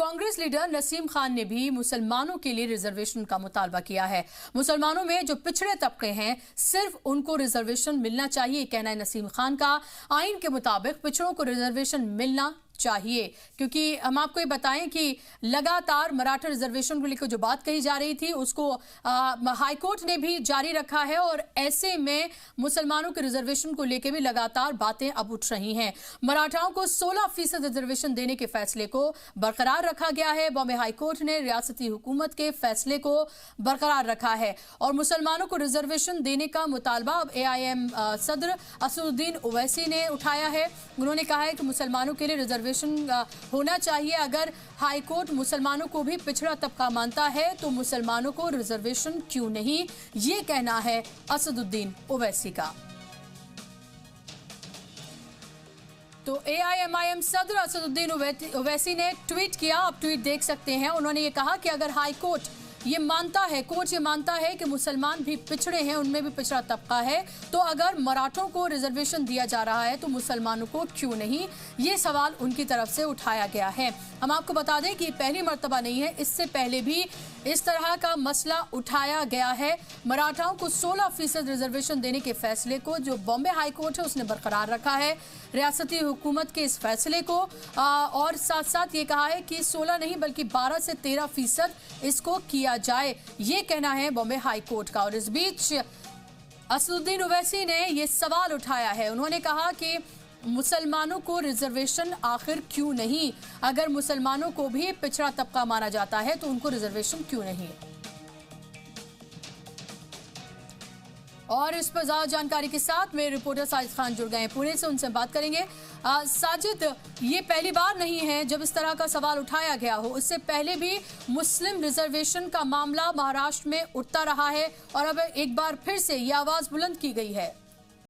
Congress leader Naseem Khan ने भी मुसलमानों के लिए रिजर्वेशन का मुतालबा किया है। मुसलमानों में जो पिछड़े तबके हैं सिर्फ उनको रिजर्वेशन मिलना चाहिए, कहना है नसीम खान का। आइन के मुताबिक पिछड़ों को रिजर्वेशन मिलना चाहिए, क्योंकि हम आपको ये बताएं कि लगातार मराठा रिजर्वेशन को लेकर जो बात कही जा रही थी उसको हाईकोर्ट ने भी जारी रखा है और ऐसे में मुसलमानों के रिजर्वेशन को लेकर भी लगातार बातें अब उठ रही हैं। मराठाओं को 16% रिजर्वेशन देने के फैसले को बरकरार रखा गया है। बॉम्बे हाईकोर्ट ने रियासती हुकूमत के फैसले को बरकरार रखा है और मुसलमानों को रिजर्वेशन देने का मुतालबा अब AIM सदर असदुद्दीन ओवैसी ने उठाया है। उन्होंने कहा है कि मुसलमानों के लिए रिजर्वेशन होना चाहिए। अगर हाईकोर्ट मुसलमानों को भी पिछड़ा तबका मानता है तो मुसलमानों को रिजर्वेशन क्यों नहीं, ये कहना है असदुद्दीन ओवैसी का। तो AIM सदर असदुद्दीन ओवैसी ने ट्वीट किया, आप ट्वीट देख सकते हैं। उन्होंने ये कहा कि अगर हाईकोर्ट ये मानता है, कोर्ट ये मानता है कि मुसलमान भी पिछड़े हैं, उनमें भी पिछड़ा तबका है, तो अगर मराठों को रिजर्वेशन दिया जा रहा है तो मुसलमानों को क्यों नहीं, ये सवाल उनकी तरफ से उठाया गया है। हम आपको बता दें कि पहली मर्तबा नहीं है, इससे पहले भी इस तरह का मसला उठाया गया है। मराठाओं को 16% रिजर्वेशन देने के फैसले को जो बॉम्बे हाई कोर्ट है उसने बरकरार रखा है, रियासती हुकूमत के इस फैसले को, और साथ साथ ये कहा है कि 16 नहीं बल्कि 12 से 13% इसको किया जाए, ये कहना है बॉम्बे हाई कोर्ट का। और इस बीच असदुद्दीन ओवैसी ने ये सवाल उठाया है। उन्होंने कहा कि मुसलमानों को रिजर्वेशन आखिर क्यों नहीं, अगर मुसलमानों को भी पिछड़ा तबका माना जाता है तो उनको रिजर्वेशन क्यों नहीं। और इस पर ज्यादा जानकारी के साथ मेरे रिपोर्टर साजिद खान जुड़ गए हैं पुणे से, उनसे बात करेंगे। साजिद, ये पहली बार नहीं है जब इस तरह का सवाल उठाया गया हो, इससे पहले भी मुस्लिम रिजर्वेशन का मामला महाराष्ट्र में उठता रहा है और अब एक बार फिर से ये आवाज बुलंद की गई है।